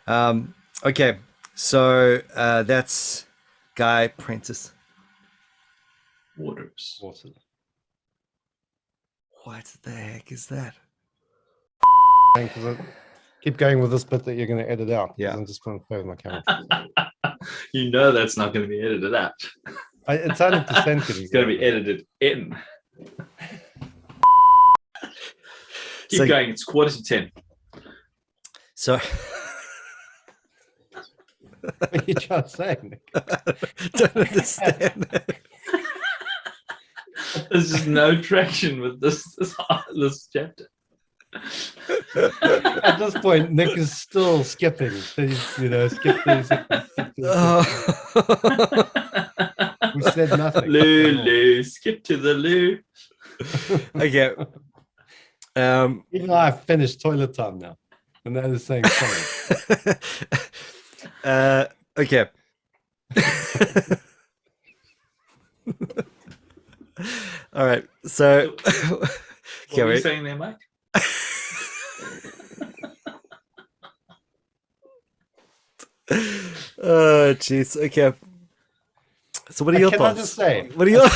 Okay, so that's Guy Prentice. Waters. Awesome. What the heck is that? Because I keep going with this bit that you're going to edit out. Yeah. I'm just going to close my camera. You know that's not going to be edited out. It's 100% It's going to be edited in. Keep going. It's 9:45. So, what are you trying to say, Nick? don't understand. There's just no traction with this chapter. At this point, Nick is still skipping. Skip these. We said nothing. Lou, skip to the loo. Okay. Even though I've finished toilet time now, and that is saying something. Okay. All right. So, what were you saying there, Mike? Oh, jeez. Okay. So, what are your thoughts? Can I just say? What are your?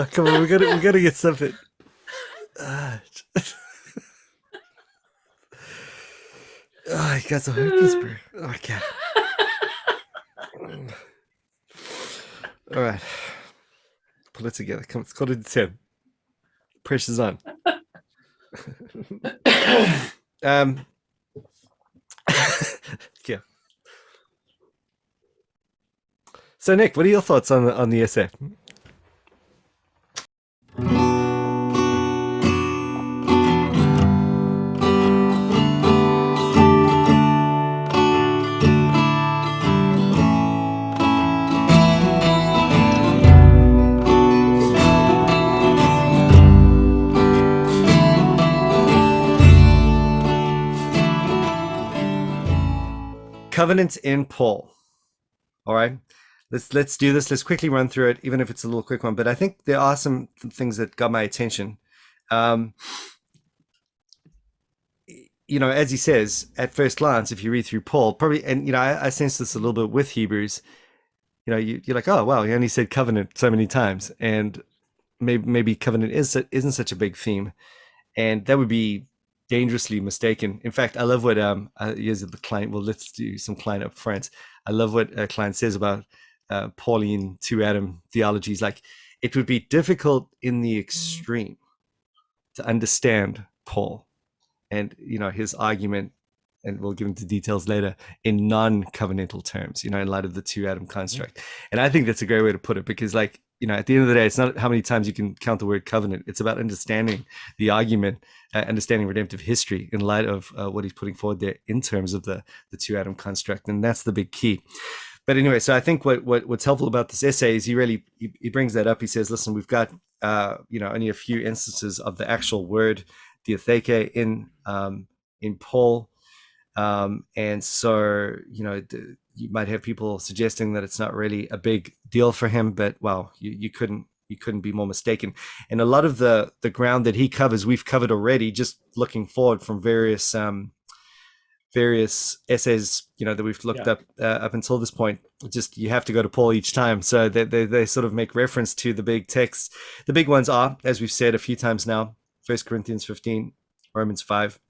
Come on, we gotta get something. I got some herpes, bro. Okay. All right. Pull it together. Come, let's call it 10. Pressure's on. Yeah. So, Nick, what are your thoughts on the essay? Covenants in Paul. All right, let's do this. Let's quickly run through it, even if it's a little quick one. But I think there are some things that got my attention. As he says at first glance, if you read through Paul, probably, and I sense this a little bit with Hebrews. You're like, oh wow, he only said covenant so many times, and maybe covenant isn't such a big theme, and that would be dangerously mistaken. In fact, I love what here's the client. Well, let's do some client up front. I love what a client says about Pauline two Adam theologies. Like, it would be difficult in the extreme to understand Paul and his argument, and we'll get into details later, in non-covenantal terms, in light of the two Adam construct. And I think that's a great way to put it, because at the end of the day, it's not how many times you can count the word covenant. It's about understanding the argument, understanding redemptive history in light of what he's putting forward there in terms of the two Adam construct. And that's the big key. But anyway, so I think what's helpful about this essay is he brings that up. He says, listen, we've got, only a few instances of the actual word diatheke in Paul. And so, you might have people suggesting that it's not really a big deal for him, but well, you couldn't be more mistaken. And a lot of the ground that he covers, we've covered already, just looking forward from various essays, that we've looked up until this point. Just, you have to go to Paul each time. So they sort of make reference to the big texts. The big ones are, as we've said a few times now, 1 Corinthians 15, Romans 5.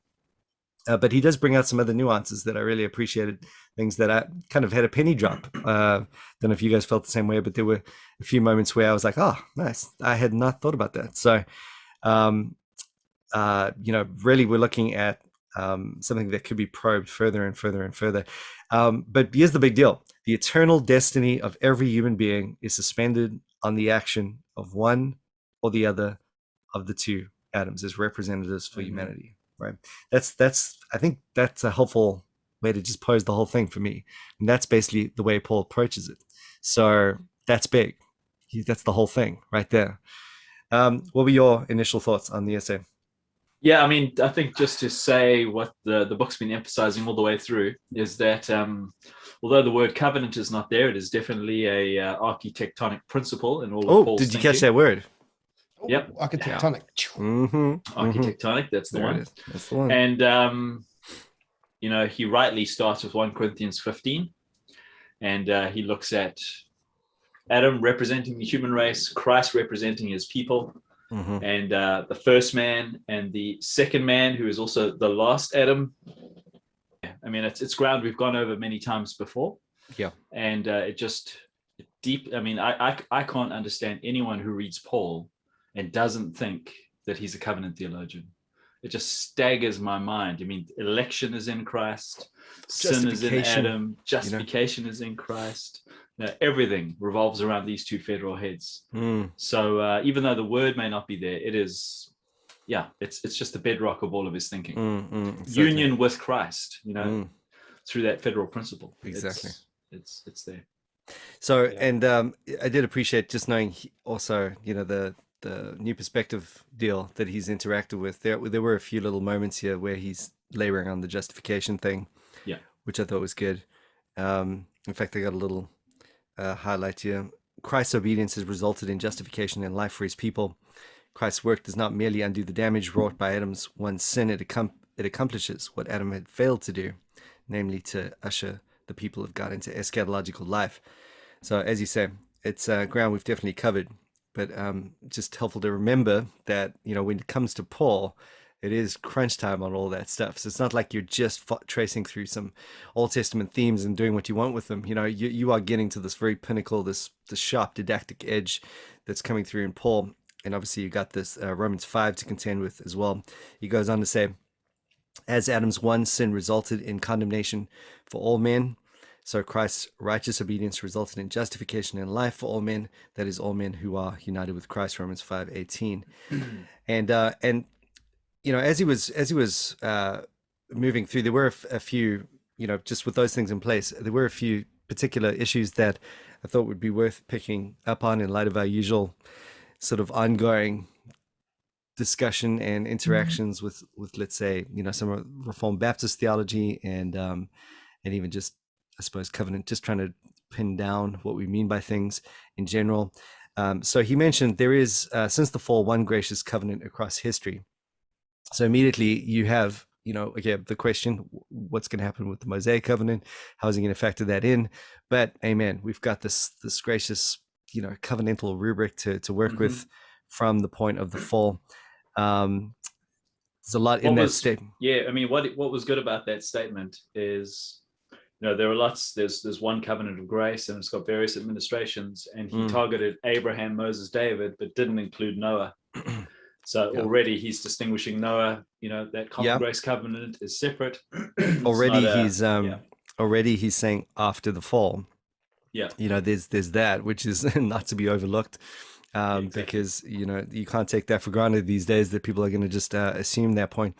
But he does bring out some other nuances that I really appreciated, things that I kind of had a penny drop. Don't know if you guys felt the same way, but there were a few moments where I was like, oh, nice. I had not thought about that. So, really we're looking at something that could be probed further and further and further. But here's the big deal. The eternal destiny of every human being is suspended on the action of one or the other of the two Adams as representatives for humanity. Right. I think that's a helpful way to just pose the whole thing for me. And that's basically the way Paul approaches it. So that's big. That's the whole thing right there. What were your initial thoughts on the essay? Yeah, I mean, I think just to say what the book's been emphasizing all the way through is that although the word covenant is not there, it is definitely a architectonic principle in all of Paul's did you thinking. catch that word? Yep. Architectonic. Architectonic, that's the There it one. is. That's the one. And he rightly starts with 1 Corinthians 15, and he looks at Adam representing the human race, Christ representing his people, and the first man and the second man, who is also the last Adam. I mean, it's ground we've gone over many times before. Yeah. And it just deep. I mean, I can't understand anyone who reads Paul and doesn't think that he's a covenant theologian. It just staggers my mind. I mean, election is in Christ, sin is in Adam, justification is in Christ. Everything revolves around these two federal heads. So even though the word may not be there, it is, it's just the bedrock of all of his thinking. Exactly. Union with Christ, through that federal principle. Exactly. It's there. So, and I did appreciate just knowing also, the new perspective deal that he's interacted with. There were a few little moments here where he's laboring on the justification thing, which I thought was good. In fact, I got a little highlight here. Christ's obedience has resulted in justification and life for his people. Christ's work does not merely undo the damage wrought by Adam's one sin. It accomplishes what Adam had failed to do, namely to usher the people of God into eschatological life. So, as you say, it's ground we've definitely covered. But just helpful to remember that, when it comes to Paul, it is crunch time on all that stuff. So it's not like you're just tracing through some Old Testament themes and doing what you want with them. You are getting to this very pinnacle, this sharp didactic edge that's coming through in Paul. And obviously you got this Romans 5 to contend with as well. He goes on to say, as Adam's one sin resulted in condemnation for all men, so Christ's righteous obedience resulted in justification and life for all men. That is, all men who are united with Christ. Romans 5:18. And as he was moving through, there were a few, just with those things in place, there were a few particular issues that I thought would be worth picking up on in light of our usual sort of ongoing discussion and interactions with let's say, some Reformed Baptist theology and even just, I suppose, covenant, just trying to pin down what we mean by things in general. So he mentioned there is, since the fall, one gracious covenant across history. So immediately you have, again, the question, what's going to happen with the Mosaic covenant? How is he going to factor that in? But amen, we've got this gracious, covenantal rubric to work with from the point of the fall. There's a lot in that statement. Yeah, I mean, what was good about that statement is, there are lots. There's one covenant of grace, and it's got various administrations. And he targeted Abraham, Moses, David, but didn't include Noah. So already he's distinguishing Noah. That common grace covenant is separate. Already he's saying after the fall. Yeah, there's that, which is not to be overlooked. Exactly. Because you can't take that for granted these days that people are going to just assume that point.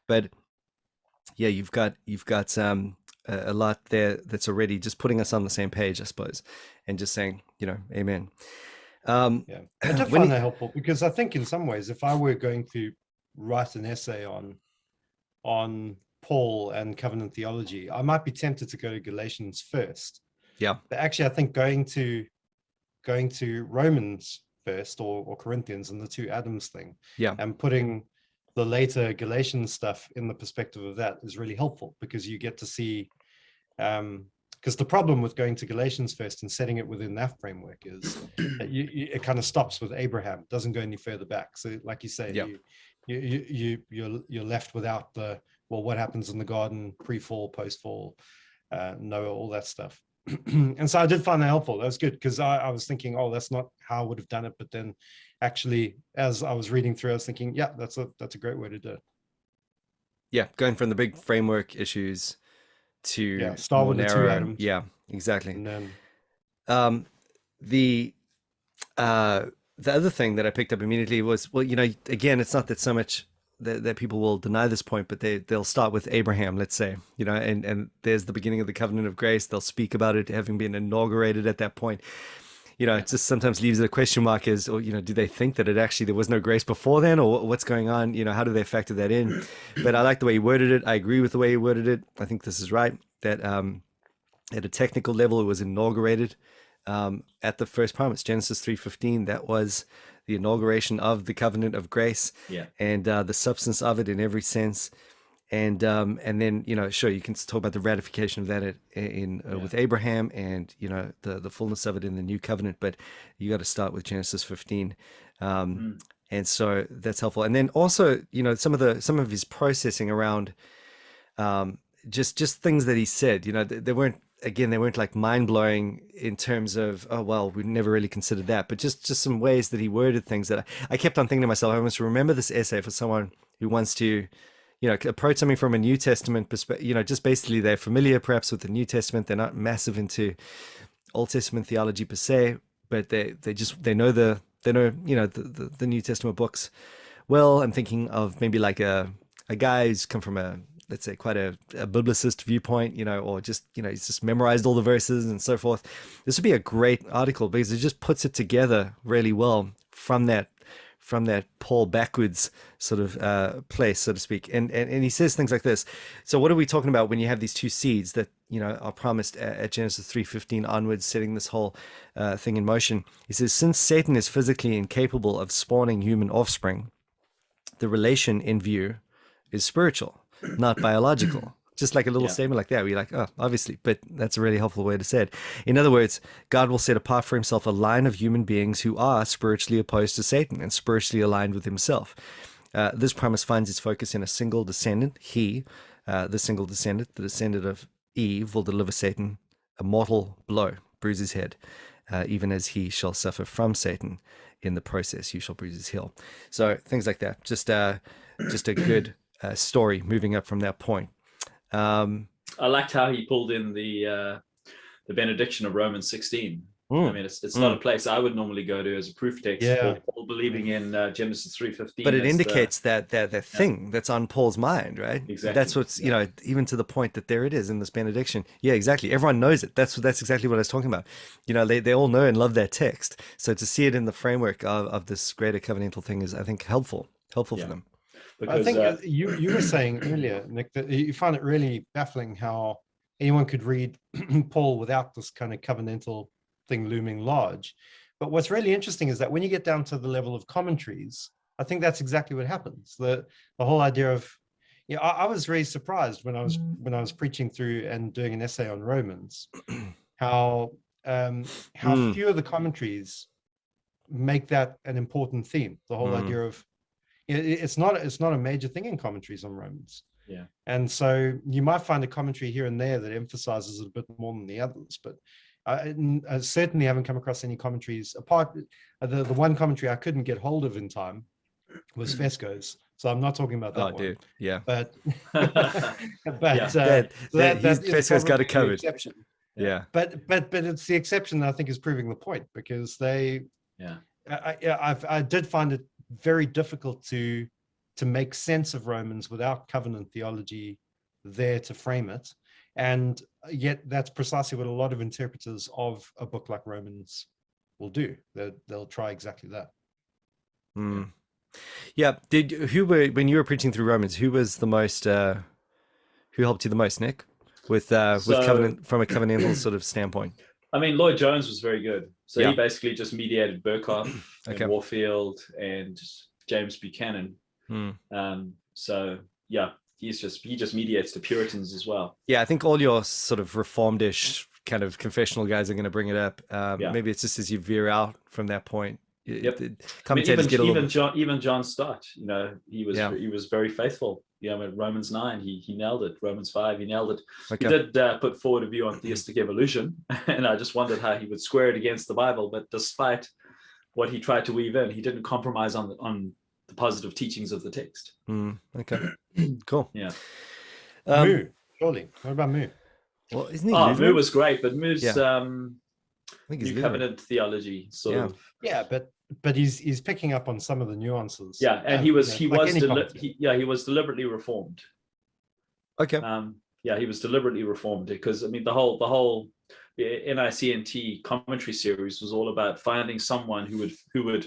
But yeah, you've got a lot there that's already just putting us on the same page, I suppose, and just saying, amen. I did find that helpful, because I think in some ways, if I were going to write an essay on Paul and covenant theology, I might be tempted to go to Galatians first. Yeah. But actually, I think going to Romans first, or Corinthians, and the two Adams thing, and putting the later Galatians stuff in the perspective of that is really helpful, because you get to see, because the problem with going to Galatians first and setting it within that framework is that it kind of stops with Abraham, doesn't go any further back. So like you say, you're left without what happens in the garden, pre-fall, post-fall, Noah, all that stuff. And so I did find that helpful. That was good, because I was thinking, that's not how I would have done it. But then actually, as I was reading through, I was thinking, that's a great way to do it. Yeah, going from the big framework issues to start with the two Adams. Yeah, exactly. And then the other thing that I picked up immediately was, again, it's not that so much that people will deny this point, but they'll start with Abraham, let's say, and there's the beginning of the covenant of grace. They'll speak about it having been inaugurated at that point. It just sometimes leaves a question mark as, or, do they think that there was no grace before then, or what's going on? How do they factor that in? But I like the way he worded it. I agree with the way he worded it. I think this is right, that at a technical level, it was inaugurated at the first promise, Genesis 3:15. That was the inauguration of the covenant of grace, Yeah. and the substance of it in every sense. And then, you know, sure, you can talk about the ratification of that with Abraham, and, you know, the fullness of it in the new covenant, but you got to start with Genesis 15. And so that's helpful. And then also, you know, some of his processing around just things that he said, you know, they weren't like mind blowing in terms of, oh, well, we never really considered that, but just some ways that he worded things that I kept on thinking to myself, I must remember this essay for someone who wants to, you know, approach something from a New Testament perspective, you know, just basically they're familiar perhaps with the New Testament. They're not massive into Old Testament theology per se, but they know you know, the New Testament books well. I'm thinking of maybe like a guy who's come from let's say quite a biblicist viewpoint, you know, or just, you know, he's just memorized all the verses and so forth. This would be a great article because it just puts it together really well from that Paul backwards sort of place, so to speak. And he says things like this. So what are we talking about when you have these two seeds that, you know, are promised at Genesis 3:15 onwards, setting this whole thing in motion? He says, since Satan is physically incapable of spawning human offspring, the relation in view is spiritual, not biological. Just like a little statement like that, where you're like, oh, obviously, but that's a really helpful way to say it. In other words, God will set apart for himself a line of human beings who are spiritually opposed to Satan and spiritually aligned with himself. This promise finds its focus in a single descendant. The single descendant, the descendant of Eve, will deliver Satan a mortal blow, bruise his head, even as he shall suffer from Satan. In the process, you shall bruise his heel. So things like that. Just a good story moving up from that point. I liked how he pulled in the benediction of Romans 16. I mean, it's not a place I would normally go to as a proof text for Paul believing in Genesis 3:15. But it indicates that thing that's on Paul's mind, right? Exactly. That's what's, you know, even to the point that there it is in this benediction. Yeah, exactly. Everyone knows it. That's exactly what I was talking about. You know, they all know and love that text. So to see it in the framework of this greater covenantal thing is, I think, helpful for them. Because, I think you were saying earlier, Nick, that you find it really baffling how anyone could read Paul without this kind of covenantal thing looming large. But what's really interesting is that when you get down to the level of commentaries, I think that's exactly what happens. The whole idea of, you know, I was really surprised when I was preaching through and doing an essay on Romans, how few of the commentaries make that an important theme. The whole idea of, you know, it's not a major thing in commentaries on Romans. Yeah. And so you might find a commentary here and there that emphasizes it a bit more than the others, but I certainly haven't come across any commentaries apart. The one commentary I couldn't get hold of in time was Fesco's. So I'm not talking about that one. Dude, yeah. But Fesco's got it covered. Exception. Yeah. But it's the exception that I think is proving the point, because I did find it very difficult to make sense of Romans without covenant theology there to frame it. And yet that's precisely what a lot of interpreters of a book like Romans will do. They'll try exactly that. Yeah. When you were preaching through Romans, who was the most, who helped you the most, Nick, with covenant, from a covenantal sort of standpoint? I mean, Lloyd Jones was very good. So he basically just mediated Burkhardt and Warfield and James Buchanan. So yeah, he just mediates the Puritans as well. Yeah, I think all your sort of reformed-ish kind of confessional guys are going to bring it up. Maybe it's just as you veer out from that point. Even John Stott, you know, he was very faithful. You know, at Romans 9, he nailed it. Romans 5, he nailed it. Okay. He did put forward a view on theistic evolution, and I just wondered how he would square it against the Bible. But despite what he tried to weave in, he didn't compromise on the positive teachings of the text. Okay, cool. Yeah. Moo, surely. What about Moo? Well, isn't he? Moo was great, but Moo's New Covenant theology sort of. Yeah, but he's picking up on some of the nuances. Yeah, and he was deliberately reformed. Okay. He was deliberately reformed, because I mean the whole NICNT commentary series was all about finding someone who would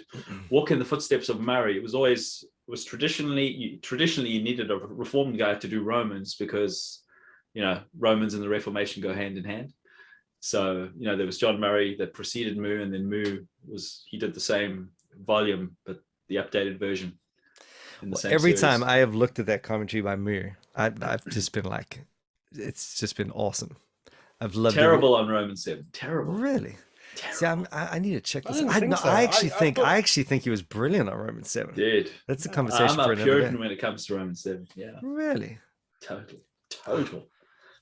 walk in the footsteps of Murray. It was traditionally you needed a reformed guy to do Romans, because, you know, Romans and the Reformation go hand in hand. So, you know, there was John Murray that preceded Moo, and then Moo did the same volume, but the updated version in the same Every series. time I have looked at that commentary by Muir, I've just been like, it's just been awesome. I've loved terrible on Romans 7. Terrible. Really? Terrible. See, I need to check this. I actually think he was brilliant on Romans 7. Dude, that's a conversation I'm for a another Puritan day. when it comes to Romans 7. Yeah, Really? Total.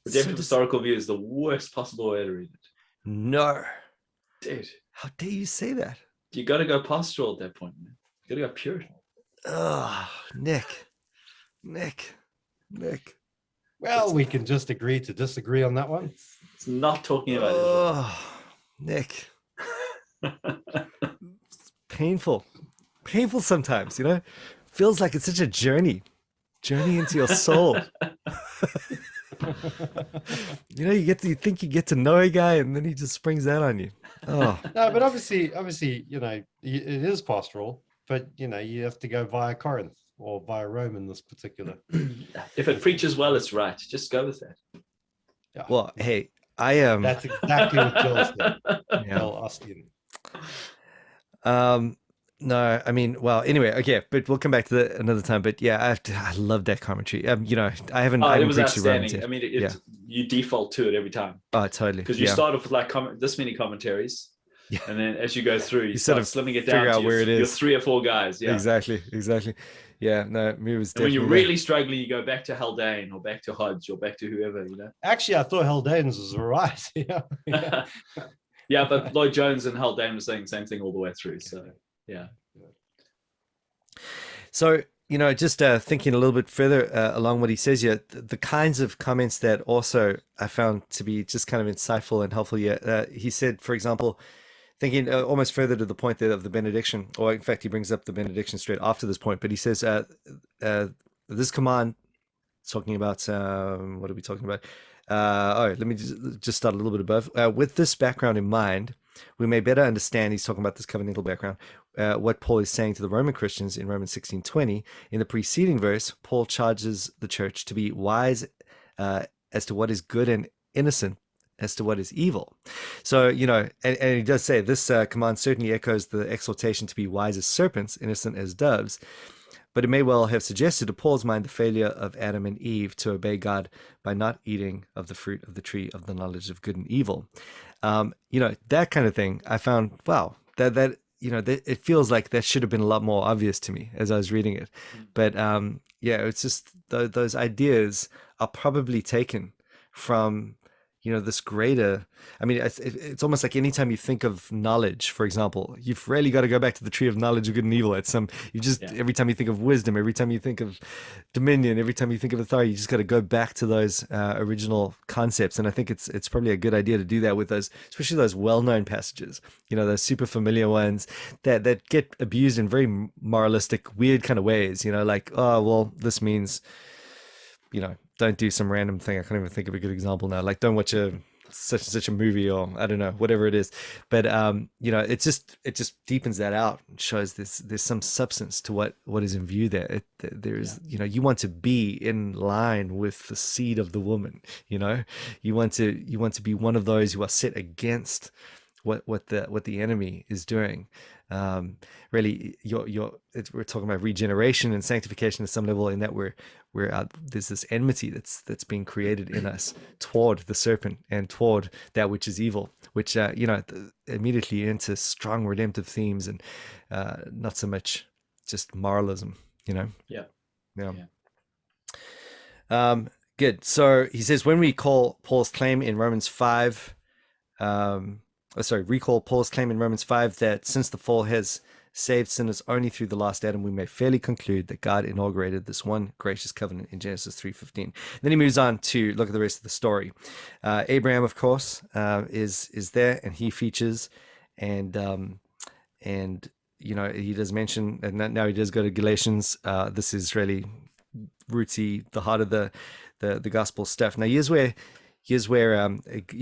Redemptive historical view is the worst possible way to read it. No, dude, how dare you say that? You got to go pastoral at that point, man. You got to go Puritan. Oh, Nick. Well, we can just agree to disagree on that one. It's not talking about Israel. Nick. It's painful sometimes, feels like it's such a journey into your soul. You think you get to know a guy and then he just springs that on you. Oh no, but obviously it is pastoral, but you have to go via Corinth or via Rome in this particular. If it preaches well, it's right. Just go with that. Yeah. Well, hey, I am. That's exactly what Jill said. Yeah. Austin. No, I mean, well, anyway, okay, but we'll come back to that another time. But yeah, I love that commentary. I haven't. It was outstanding. I mean, you default to it every time. Oh, totally. Because you start off with like this many commentaries, and then as you go through, you start slimming it down to where it is. Your 3 or 4 guys. Yeah, exactly. Yeah, no, me was. When you're really struggling, you go back to Haldane or back to Hodge or back to whoever. Actually, I thought Haldane's was alright. Yeah. Yeah, but Lloyd Jones and Haldane were saying the same thing all the way through. So. Yeah. So, just thinking a little bit further along what he says here, the kinds of comments that also I found to be just kind of insightful and helpful here. He said, for example, thinking almost further to the point there of the benediction, or in fact, he brings up the benediction straight after this point, but he says, this command, talking about, what are we talking about? Let me just start a little bit above. With this background in mind, we may better understand, he's talking about this covenantal background, what Paul is saying to the Roman Christians in Romans 16:20. In the preceding verse, Paul charges the church to be wise as to what is good and innocent as to what is evil. So, and he does say this command certainly echoes the exhortation to be wise as serpents, innocent as doves. But it may well have suggested to Paul's mind the failure of Adam and Eve to obey God by not eating of the fruit of the tree of the knowledge of good and evil. That kind of thing. I found, wow, that it feels like that should have been a lot more obvious to me as I was reading it. But it's just those ideas are probably taken from this greater. I mean, it's almost like anytime you think of knowledge, for example, you've really got to go back to the tree of knowledge of good and evil. Every time you think of wisdom, every time you think of dominion, every time you think of authority, you just got to go back to those original concepts. And I think it's probably a good idea to do that with those, especially those well-known passages, those super familiar ones that get abused in very moralistic, weird kind of ways, like, oh, well, this means, don't do some random thing. I can't even think of a good example now. Like, don't watch such a movie, or I don't know, whatever it is. But it just deepens that out and shows there's some substance to what is in view there. There's you want to be in line with the seed of the woman. You want to be one of those who are set against what the enemy is doing. Really, we're talking about regeneration and sanctification at some level, in that there's this enmity that's being created in us toward the serpent and toward that which is evil, which immediately into strong redemptive themes and not so much just moralism. Yeah. Good. So he says, when we call Paul's claim in Romans 5. Recall Paul's claim in Romans 5 that since the fall has saved sinners only through the last Adam, we may fairly conclude that God inaugurated this one gracious covenant in Genesis 3:15. Then he moves on to look at the rest of the story. Abraham, of course, is there, and he features, and he does mention, and now he does go to Galatians. This is really rootsy, the heart of the gospel stuff. Now here's where he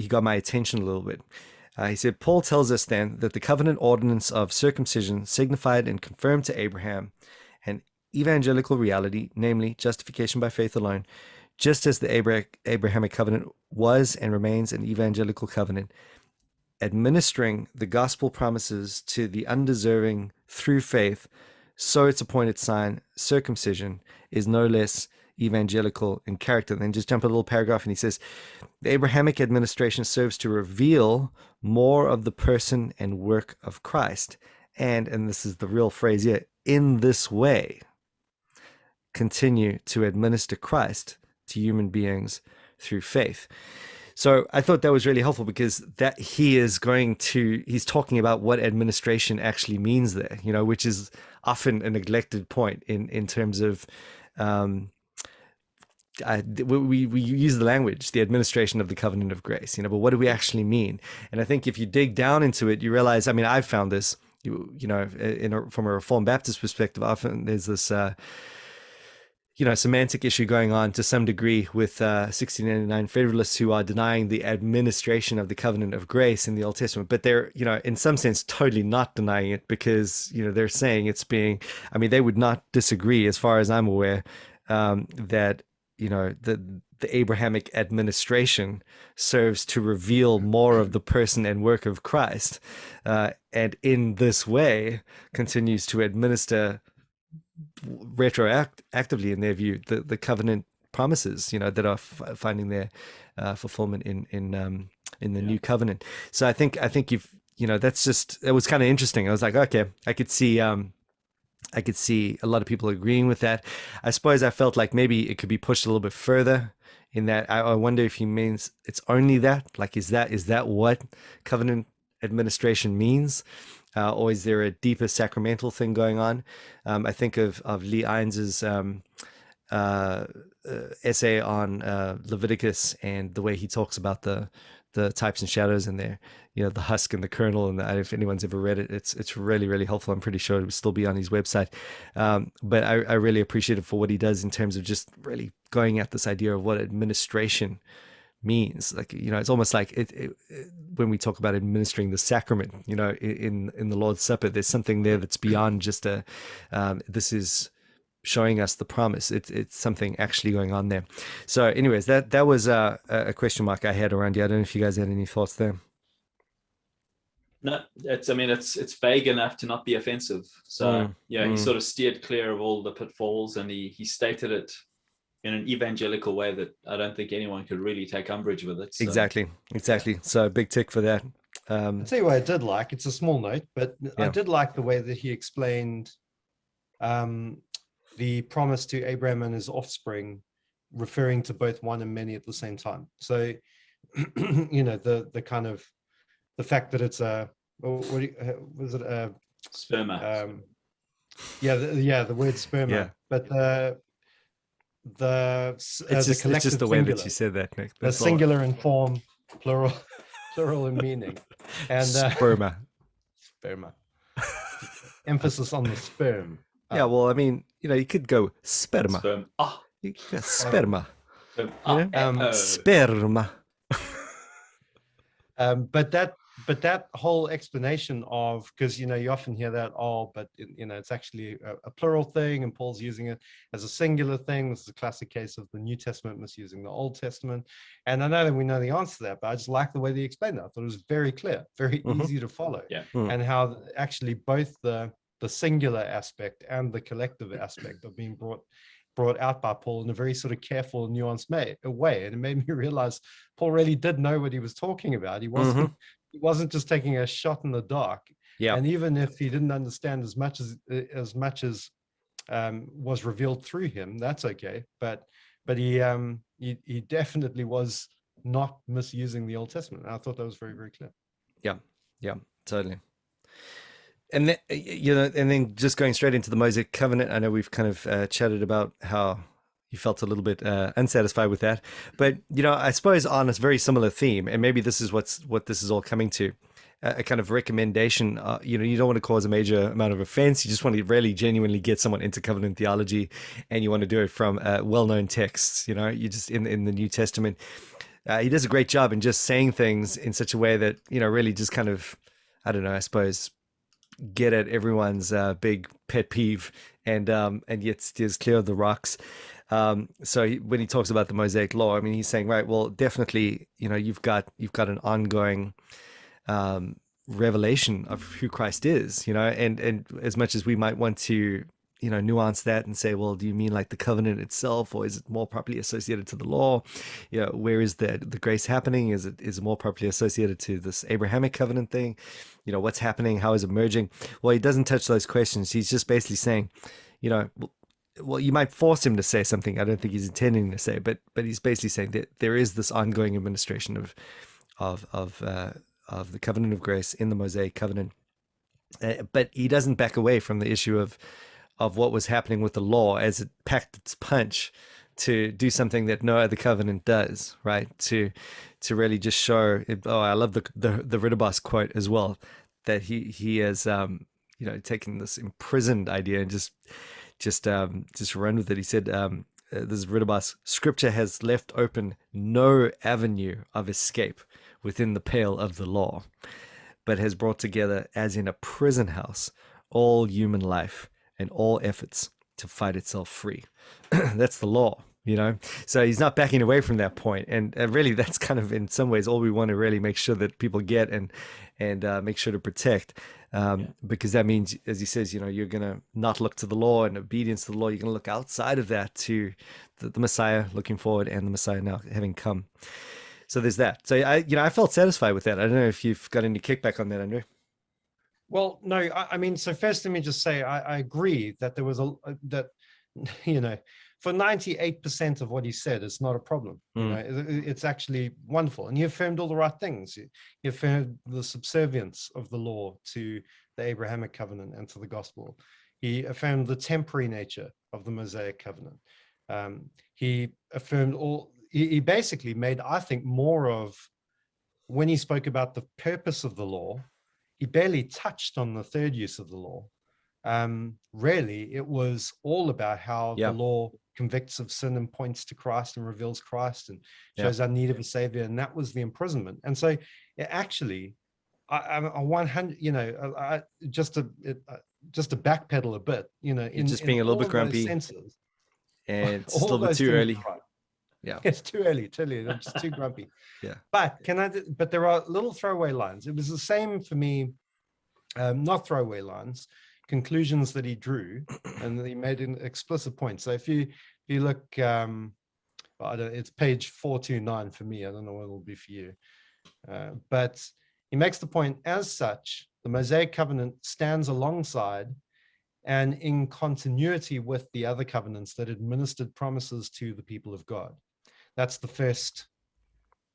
got my attention a little bit. He said, Paul tells us then that the covenant ordinance of circumcision signified and confirmed to Abraham an evangelical reality, namely justification by faith alone, just as the Abrahamic covenant was and remains an evangelical covenant, administering the gospel promises to the undeserving through faith, so its appointed sign, circumcision, is no less evangelical in character. Then just jump a little paragraph, and he says, the Abrahamic administration serves to reveal more of the person and work of Christ. And this is the real phrase here, in this way, continue to administer Christ to human beings through faith. So I thought that was really helpful, because that he's talking about what administration actually means there, which is often a neglected point in terms of, we use the language, the administration of the covenant of grace, but what do we actually mean? And I think if you dig down into it, you realize, I've found this, from a Reformed Baptist perspective, often there's this, semantic issue going on to some degree with 1689 Federalists who are denying the administration of the covenant of grace in the Old Testament. But they're, in some sense, totally not denying it, because, they're saying it's being, they would not disagree, as far as I'm aware, that, the Abrahamic administration serves to reveal more of the person and work of Christ, and in this way continues to administer retroactively, in their view, the covenant promises, that are finding their fulfillment in the new covenant. So I think it was kind of interesting. I was like, okay, I could see a lot of people agreeing with that. I suppose I felt like maybe it could be pushed a little bit further, in that I wonder if he means it's only that, like, is that what covenant administration means? Or is there a deeper sacramental thing going on? I think of Lee Irons's essay on Leviticus, and the way he talks about the types and shadows in there, the husk and the kernel. And if anyone's ever read it, it's really, really helpful. I'm pretty sure it will still be on his website. But I really appreciate it for what he does in terms of just really going at this idea of what administration means. Like, it's almost like when we talk about administering the sacrament, in the Lord's Supper, there's something there that's beyond just this is showing us the promise. It's something actually going on there. So anyways, that was a question mark I had around you. I don't know if you guys had any thoughts there. No, it's vague enough to not be offensive. So he sort of steered clear of all the pitfalls, and he stated it in an evangelical way that I don't think anyone could really take umbrage with it. So. Exactly. So big tick for that. I'll tell you what I did like. It's a small note, but I did like the way that he explained the promise to Abraham and his offspring, referring to both one and many at the same time. So, the kind of the fact that it's a, was it a sperma? The word sperma. Yeah. But it's just the way that you said that, Nick. The singular in form, plural in meaning, and sperma. Emphasis on the sperm. Yeah, well, you could go sperma. Sperm. Sperma. Sperma. But that whole explanation of, because you often hear that, but it's actually a plural thing, and Paul's using it as a singular thing. This is a classic case of the New Testament misusing the Old Testament. And I know that we know the answer to that, but I just like the way they explained that. I thought it was very clear, very easy to follow. Yeah. And how actually both the singular aspect and the collective aspect are being brought out by Paul in a very sort of careful, nuanced way. And it made me realize Paul really did know what he was talking about. He wasn't just taking a shot in the dark. Yeah. And even if he didn't understand as much as was revealed through him, that's okay. But he definitely was not misusing the Old Testament. And I thought that was very, very clear. Yeah, totally. And then, and then just going straight into the Mosaic covenant, I know we've kind of chatted about how you felt a little bit unsatisfied with that, but I suppose on a very similar theme, and maybe this is what this is all coming to, a kind of recommendation. You don't want to cause a major amount of offense. You just want to really genuinely get someone into covenant theology, and you want to do it from well-known texts. You just in the New Testament. He does a great job in just saying things in such a way that really just kind of, I don't know, I suppose, get at everyone's big pet peeve, and yet steers clear of the rocks. So when he talks about the Mosaic law, he's saying, right, well, definitely, you've got an ongoing revelation of who Christ is, and as much as we might want to, nuance that and say, well, do you mean like the covenant itself, or is it more properly associated to the law? Where is the grace happening? Is it more properly associated to this Abrahamic covenant thing? What's happening? How is it merging? Well, he doesn't touch those questions. He's just basically saying, well, you might force him to say something I don't think he's intending to say, but he's basically saying that there is this ongoing administration of the covenant of grace in the Mosaic covenant, but he doesn't back away from the issue of what was happening with the law as it packed its punch to do something that no other covenant does, right? To really just show. I love the Ridderbos quote as well, that he has taken this imprisoned idea and just run with it. He said, this is Ridderbos: Scripture has left open no avenue of escape within the pale of the law, but has brought together, as in a prison house, all human life and all efforts to fight itself free. That's the law, So he's not backing away from that point, and really, that's kind of in some ways all we want to really make sure that people get and make sure to protect, because that means, as he says, you're going to not look to the law and obedience to the law. You're going to look outside of that to the Messiah looking forward, and the Messiah now having come. So there's that. So I felt satisfied with that. I don't know if you've got any kickback on that, Andrew. Well, no, I mean, so first let me just say, I agree that there was for 98% of what he said, it's not a problem. It's actually wonderful. And he affirmed all the right things. He affirmed the subservience of the law to the Abrahamic covenant and to the gospel. He affirmed the temporary nature of the Mosaic covenant. He affirmed he basically made, I think, more of, when he spoke about the purpose of the law, he barely touched on the third use of the law. Really, it was all about how the law convicts of sin and points to Christ and reveals Christ and shows our need of a savior. And that was the imprisonment. And so actually, I 100, just to backpedal a bit, in just being a little bit grumpy senses, and it's still a bit too early. Right. Yeah, it's too early. I'm just too grumpy. Yeah, but there are little throwaway lines. It was the same for me. Not throwaway lines, conclusions that he drew, and that he made an explicit point. So if you look, it's page 429 for me. I don't know what it'll be for you, but he makes the point: as such, the Mosaic covenant stands alongside and in continuity with the other covenants that administered promises to the people of God. That's the first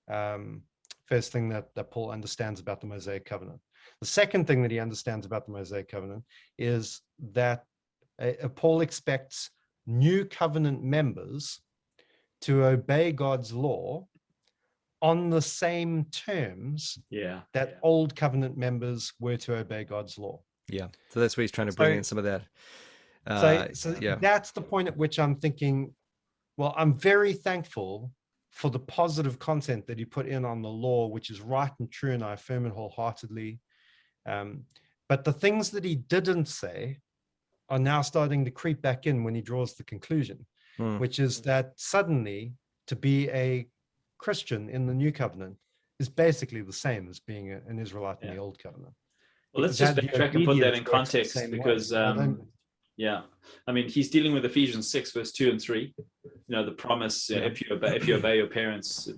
thing that Paul understands about the Mosaic covenant. The second thing that he understands about the Mosaic covenant is that Paul expects new covenant members to obey God's law on the same terms that old covenant members were to obey God's law. Yeah, so that's where he's trying to bring in some of that. So that's the point at which I'm thinking, well, I'm very thankful for the positive content that he put in on the law, which is right and true, and I affirm it wholeheartedly. But the things that he didn't say are now starting to creep back in when he draws the conclusion, which is that suddenly to be a Christian in the new covenant is basically the same as being an Israelite in the old covenant. Well, let's just backtrack and put that in context, because I mean, he's dealing with Ephesians 6 verse 2 and 3. The promise, if you obey your parents,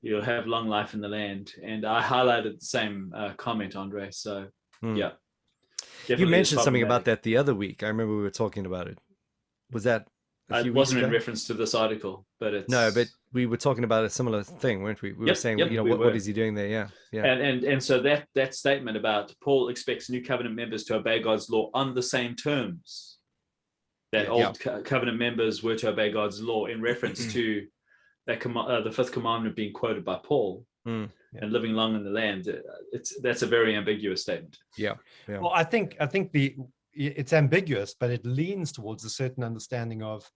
you'll have long life in the land. And I highlighted the same comment, Andre. So you mentioned something about that the other week. I remember we were talking about it. Was that it wasn't in reference to this article, but it's but we were talking about a similar thing, weren't we? We were saying, what is he doing there? And so that statement about Paul expects new covenant members to obey God's law on the same terms that old covenant members were to obey God's law, in reference to that the fifth commandment being quoted by Paul, and living long in the land. That's a very ambiguous statement. Well, I think it's ambiguous, but it leans towards a certain understanding of,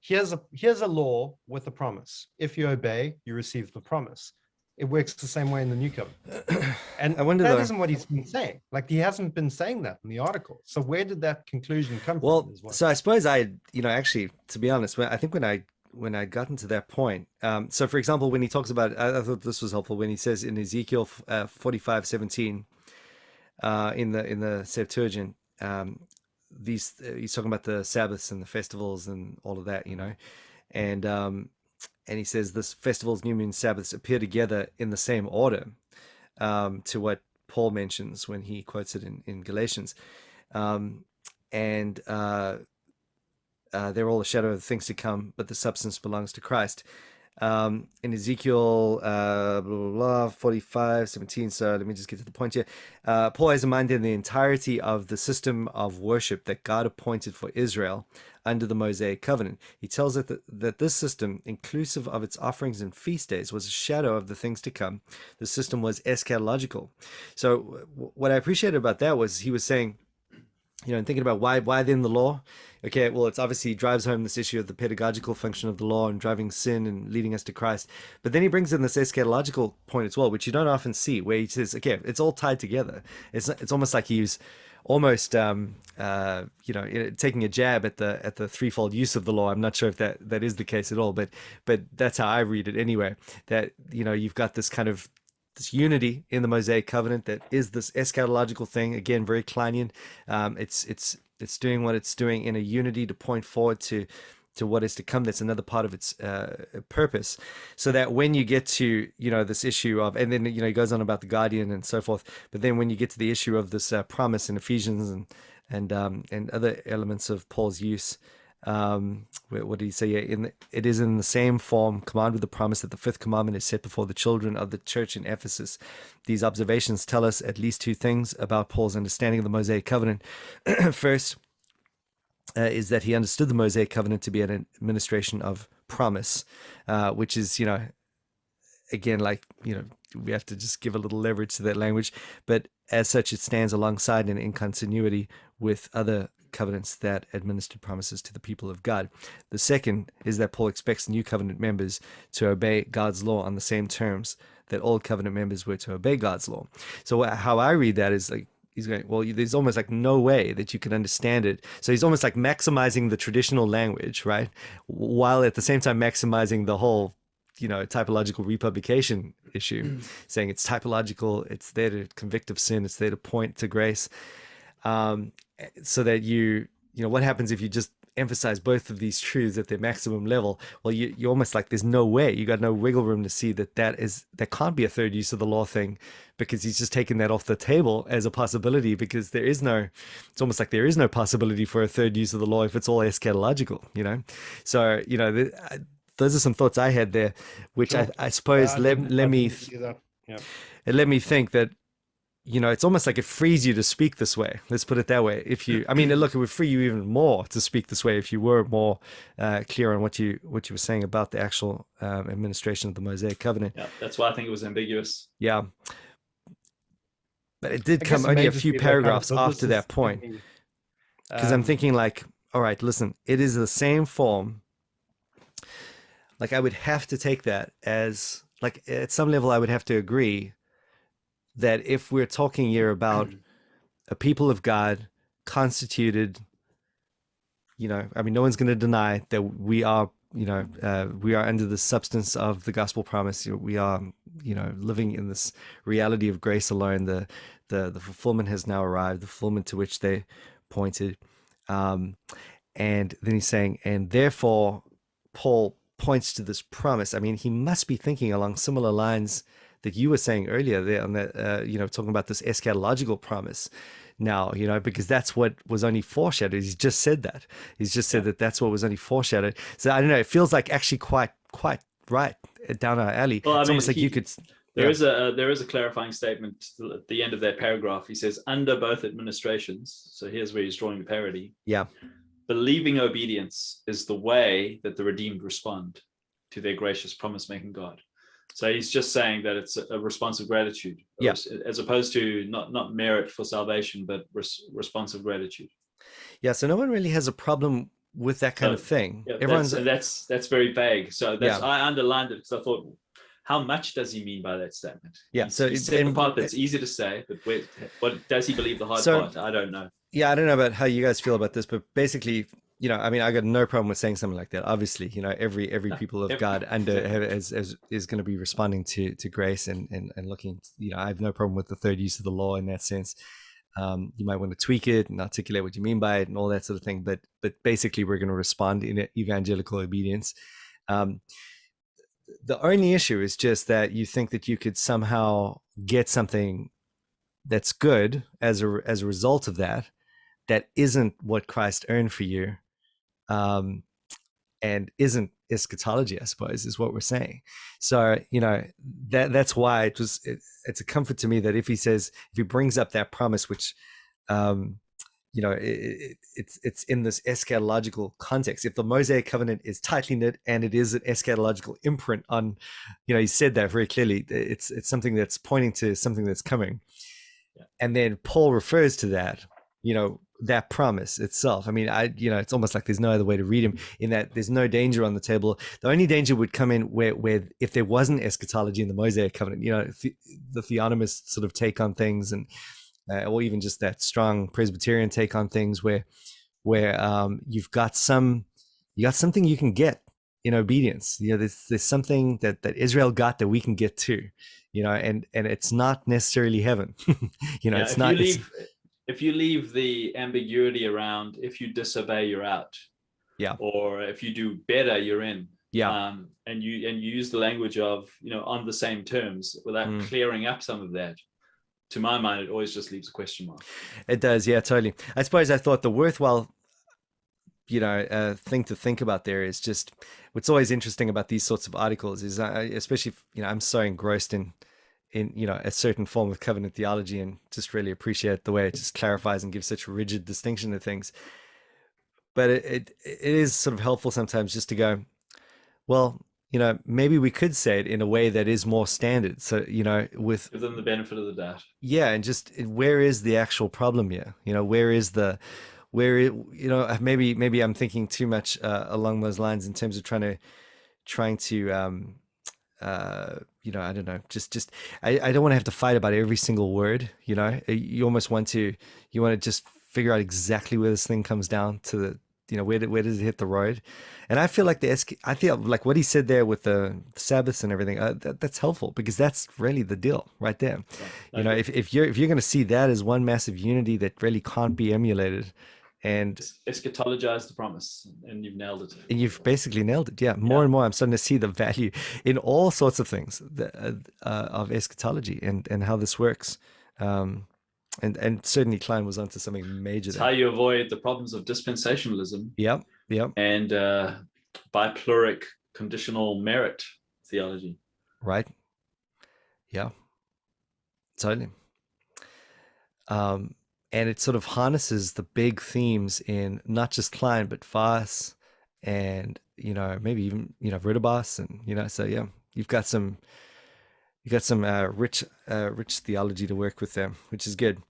here's a law with a promise. If you obey, you receive the promise. It works the same way in the new covenant. And I wonder that isn't what he's been saying. Like, he hasn't been saying that in the article. So where did that conclusion come from? So I suppose actually, to be honest, I think when when I'd gotten to that point. So, for example, when he talks about, I thought this was helpful when he says in Ezekiel 45:17 in the Septuagint, he's talking about the Sabbaths and the festivals and all of that, and he says this festivals, new moon, Sabbaths appear together in the same order to what Paul mentions when he quotes it in Galatians, and they're all a shadow of things to come, but the substance belongs to Christ. In Ezekiel 45:17, so let me just get to the point here. Paul has in mind then the entirety of the system of worship that God appointed for Israel under the Mosaic covenant. He tells it that this system, inclusive of its offerings and feast days, was a shadow of the things to come. The system was eschatological. So what I appreciated about that was he was saying, and thinking about why then the law? Okay, well, it's obviously drives home this issue of the pedagogical function of the law and driving sin and leading us to Christ. But then he brings in this eschatological point as well, which you don't often see, where he says, okay, it's all tied together. It's almost like he's almost taking a jab at the threefold use of the law. I'm not sure if that is the case at all, but that's how I read it anyway. That you've got this kind of this unity in the Mosaic covenant that is this eschatological thing, again very Kleinian. It's doing what it's doing in a unity to point forward to what is to come. That's another part of its purpose, so that when you get to this issue of, and then he goes on about the guardian and so forth, but then when you get to the issue of this promise in Ephesians and other elements of Paul's use, what did he say? It is in the same form, command with the promise that the fifth commandment is set before the children of the church in Ephesus. These observations tell us at least two things about Paul's understanding of the Mosaic covenant. First is that he understood the Mosaic covenant to be an administration of promise, which is, again, we have to just give a little leverage to that language, but as such, it stands alongside and in continuity with other covenants that administered promises to the people of God. The second is that Paul expects new covenant members to obey God's law on the same terms that old covenant members were to obey God's law. So how I read that is like, he's going, well, there's almost like no way that you can understand it. So he's almost like maximizing the traditional language, right? While at the same time maximizing the whole, typological republication issue, saying it's typological, it's there to convict of sin, it's there to point to grace. So that what happens if you just emphasize both of these truths at their maximum level? Well, you're almost like there's no way, you got no wiggle room to see that can't be a third use of the law thing, because he's just taken that off the table as a possibility, because it's almost like there is no possibility for a third use of the law if it's all eschatological, So, those are some thoughts I had there, which Sure. I suppose let me Yeah. it let me think that it's almost like it frees you to speak this way. Let's put it that way. Look, it would free you even more to speak this way if you were more clear on what you were saying about the actual administration of the Mosaic covenant. Yeah, that's why I think it was ambiguous. Yeah, but it did come only a few paragraphs after that point, because I'm thinking like, all right, listen, it is the same form. Like I would have to take that as, like, at some level I would have to agree that if we're talking here about a people of God constituted, no one's going to deny that we are, we are under the substance of the gospel promise. We are, living in this reality of grace alone. The fulfillment has now arrived, the fulfillment to which they pointed. And then he's saying, and therefore Paul points to this promise. He must be thinking along similar lines that you were saying earlier there on that, talking about this eschatological promise now, because that's what was only foreshadowed. He's just said that. He's just said that that's what was only foreshadowed. So I don't know, it feels like actually quite right down our alley. Well, it's almost like you could... There is a clarifying statement at the end of that paragraph. He says, under both administrations, so here's where he's drawing the parody. Yeah. Believing obedience is the way that the redeemed respond to their gracious promise-making God. So he's just saying that it's a response of gratitude, as opposed to not merit for salvation, but responsive gratitude. Yeah, so no one really has a problem with that kind of thing. Yeah, Everyone's that's very vague. So I underlined it because I thought, how much does he mean by that statement? Yeah, he said the part that's easy to say, but what does he believe the hard part? I don't know. Yeah, I don't know about how you guys feel about this, but basically, I mean, I got no problem with saying something like that. Obviously, every people of God is going to be responding to grace and looking. I have no problem with the third use of the law in that sense. You might want to tweak it and articulate what you mean by it and all that sort of thing. But basically, we're going to respond in evangelical obedience. The only issue is just that you think that you could somehow get something that's good as a result of that isn't what Christ earned for you. And isn't eschatology, I suppose, is what we're saying. So, that's why it's a comfort to me that if he brings up that promise, which, it's in this eschatological context. If the Mosaic covenant is tightly knit and it is an eschatological imprint on, he said that very clearly, it's something that's pointing to something that's coming. Yeah. And then Paul refers to that, that promise itself. I mean, it's almost like there's no other way to read him in that there's no danger on the table. The only danger would come in where if there wasn't eschatology in the Mosaic covenant, the theonomist sort of take on things, and or even just that strong Presbyterian take on things where you've got something you can get in obedience. There's something that Israel got that we can get too, and it's not necessarily heaven. It's not. If you leave the ambiguity around, if you disobey, you're out. Yeah. Or if you do better, you're in. Yeah. And you use the language of, on the same terms without clearing up some of that. To my mind, it always just leaves a question mark. It does. Yeah, totally. I suppose I thought the worthwhile, thing to think about there is just what's always interesting about these sorts of articles is, especially if, I'm so engrossed in a certain form of covenant theology and just really appreciate the way it just clarifies and gives such a rigid distinction to things. But it is sort of helpful sometimes just to go, well, maybe we could say it in a way that is more standard. So, with give them the benefit of the doubt. Yeah. And just where is the actual problem here? Maybe I'm thinking too much along those lines in terms of trying to I don't know, I don't want to have to fight about every single word. You almost want to just figure out exactly where this thing comes down to where does it hit the road. And I feel like what he said there with the Sabbaths and everything, that's helpful, because that's really the deal right there. Yeah, if you're going to see that as one massive unity that really can't be emulated, and eschatologize the promise, and you've nailed it. And you've basically nailed it. Yeah. More and more, I'm starting to see the value in all sorts of things of eschatology and how this works. And certainly Klein was onto something major. It's how you avoid the problems of dispensationalism. Yep. And bipluric conditional merit theology. Right. Yeah. Totally. And it sort of harnesses the big themes in not just Klein, but Voss and, maybe even, Ridderbos. And, so yeah, you've got some rich theology to work with there, which is good.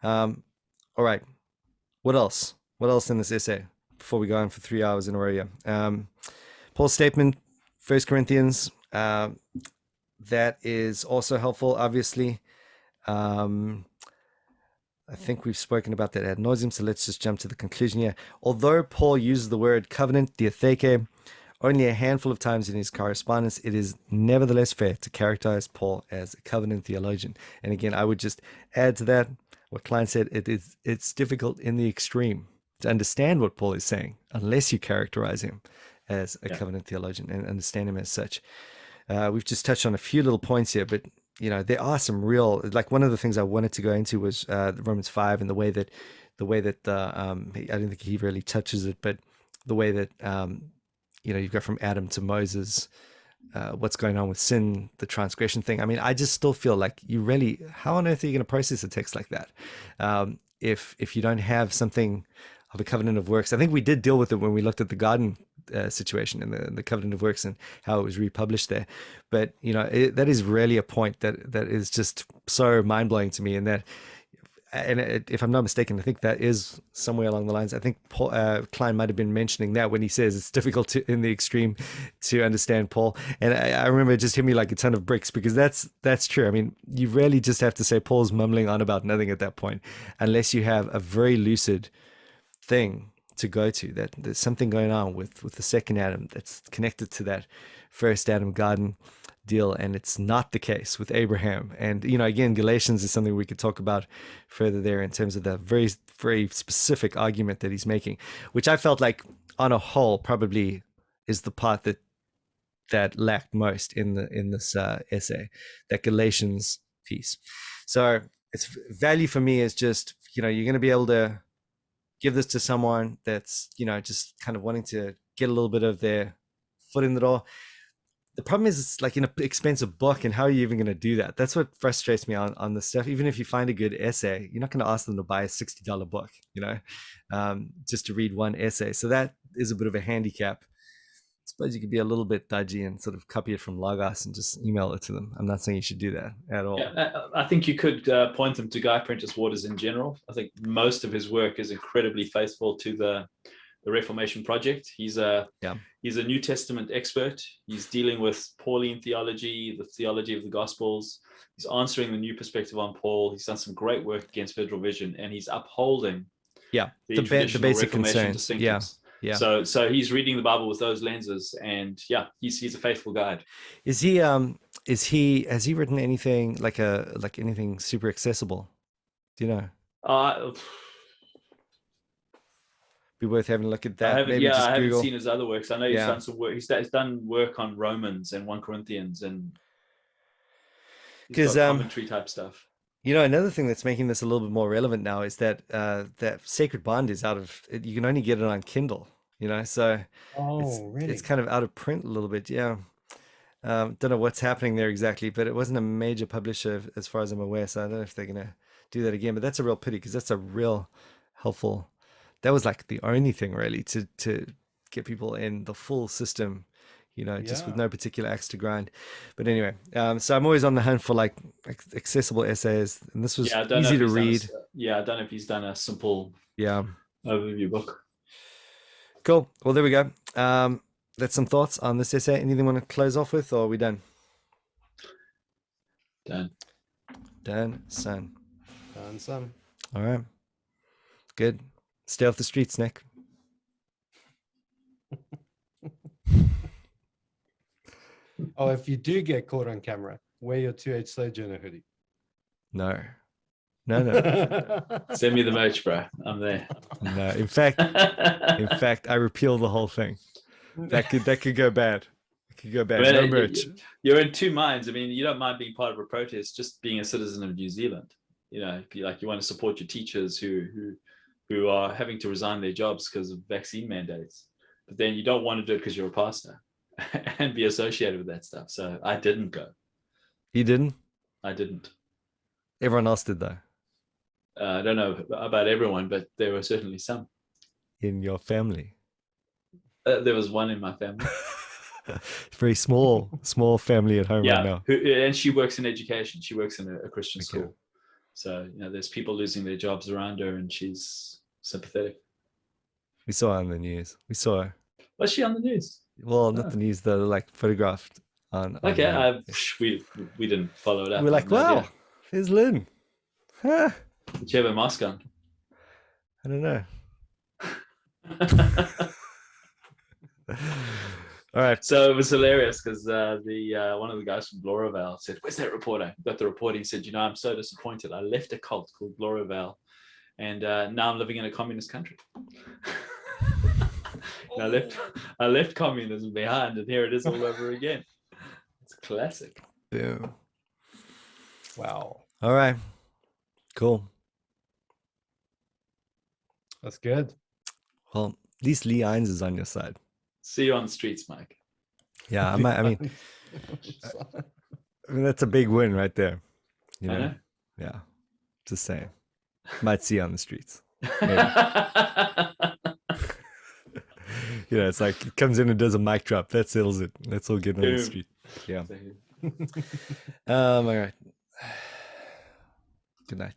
All right. What else? What else in this essay before we go on for 3 hours in a row? Yeah. Paul's statement, 1 Corinthians, that is also helpful, obviously. I think we've spoken about that ad nauseum, so let's just jump to the conclusion here. Although Paul uses the word covenant, diatheke, only a handful of times in his correspondence, it is nevertheless fair to characterize Paul as a covenant theologian. And again, I would just add to that what Klein said, it's difficult in the extreme to understand what Paul is saying unless you characterize him as a covenant theologian and understand him as such. We've just touched on a few little points here, but there are some real, like one of the things I wanted to go into was Romans 5 and the way that I don't think he really touches it, but the way that you've got from Adam to Moses, what's going on with sin, the transgression thing. I mean, I just still feel like how on earth are you going to process a text like that if you don't have something of a covenant of works? I think we did deal with it when we looked at the garden situation and the covenant of works and how it was republished there. But that is really a point that is just so mind-blowing to me, and if I'm not mistaken, I think that is somewhere along the lines. I think Klein might have been mentioning that when he says it's difficult in the extreme to understand Paul. And I remember it just hit me like a ton of bricks, because that's true. I mean, you really just have to say Paul's mumbling on about nothing at that point, unless you have a very lucid thing to go to, that there's something going on with the second Adam that's connected to that first Adam garden deal, and it's not the case with Abraham. And again, Galatians is something we could talk about further there in terms of the very, very specific argument that he's making, which I felt like on a whole probably is the part that lacked most in this essay, that Galatians piece. So its value for me is just, you're going to be able to give this to someone that's, just kind of wanting to get a little bit of their foot in the door. The problem is it's like an expensive book, and how are you even going to do that? That's what frustrates me on this stuff. Even if you find a good essay, you're not going to ask them to buy a $60 book, just to read one essay. So that is a bit of a handicap. I suppose you could be a little bit dodgy and sort of copy it from Logos and just email it to them. I'm not saying you should do that at all. Yeah, I think you could point them to Guy Prentice Waters in general. I think most of his work is incredibly faithful to the Reformation project. He's a New Testament expert. He's dealing with Pauline theology, the theology of the Gospels. He's answering the new perspective on Paul. He's done some great work against Federal Vision, and he's upholding the basic concerns. Yeah. So he's reading the Bible with those lenses, and he's a faithful guide. Has he written anything like anything super accessible? Do you know? Be worth having a look at that. I haven't seen his other works. I know he's done some work. He's done work on Romans and 1 Corinthians, and commentary type stuff. Another thing that's making this a little bit more relevant now is that that Sacred Bond is you can only get it on Kindle, so it's kind of out of print a little bit. Don't know what's happening there exactly, but it wasn't a major publisher as far as I'm aware, so I don't know if they're gonna do that again, but that's a real pity, because that's a real helpful, that was like the only thing really to get people in the full system, just with no particular axe to grind. But anyway, so I'm always on the hunt for like accessible essays, and this was easy to read. I don't know if he's done a simple overview book. Cool. Well, there we go. That's some thoughts on this essay. Anything you want to close off with, or are we done? Done, son. Done, son. All right. Good. Stay off the streets, Nick. Oh, if you do get caught on camera, wear your 2H Sojourner hoodie. No. Send me the merch, bro. I'm there. No, in fact, I repeal the whole thing. That could go bad. It could go bad. No merch. You're in two minds. I mean, you don't mind being part of a protest, just being a citizen of New Zealand. If you want to support your teachers who are having to resign their jobs because of vaccine mandates, but then you don't want to do it because you're a pastor and be associated with that stuff. So I didn't go. You didn't? I didn't. Everyone else did, though. I don't know about everyone, but there were certainly some. In your family? There was one in my family. Very small family at home right now. And she works in education. She works in a Christian school. So, there's people losing their jobs around her, and she's sympathetic. We saw her on the news. Was she on the news? Well, not the news, though, like photographed on. Okay, we didn't follow it up. We're like, wow, here's Lynn. Huh. Did she have a mask on? I don't know. All right. So it was hilarious because one of the guys from Gloravale said, "Where's that reporter?" Got the report. He said, "I'm so disappointed. I left a cult called Gloravale, and now I'm living in a communist country. I left communism behind, and here it is all over again." It's classic. Boom. Wow. All right. Cool. That's good. Well, at least Lee Hines is on your side. See you on the streets, Mike. Yeah, I mean, that's a big win right there. I know. Yeah, just saying. Might see you on the streets. It's like it comes in and does a mic drop. That settles it. Let's all get on the street. Yeah. All right. Good night.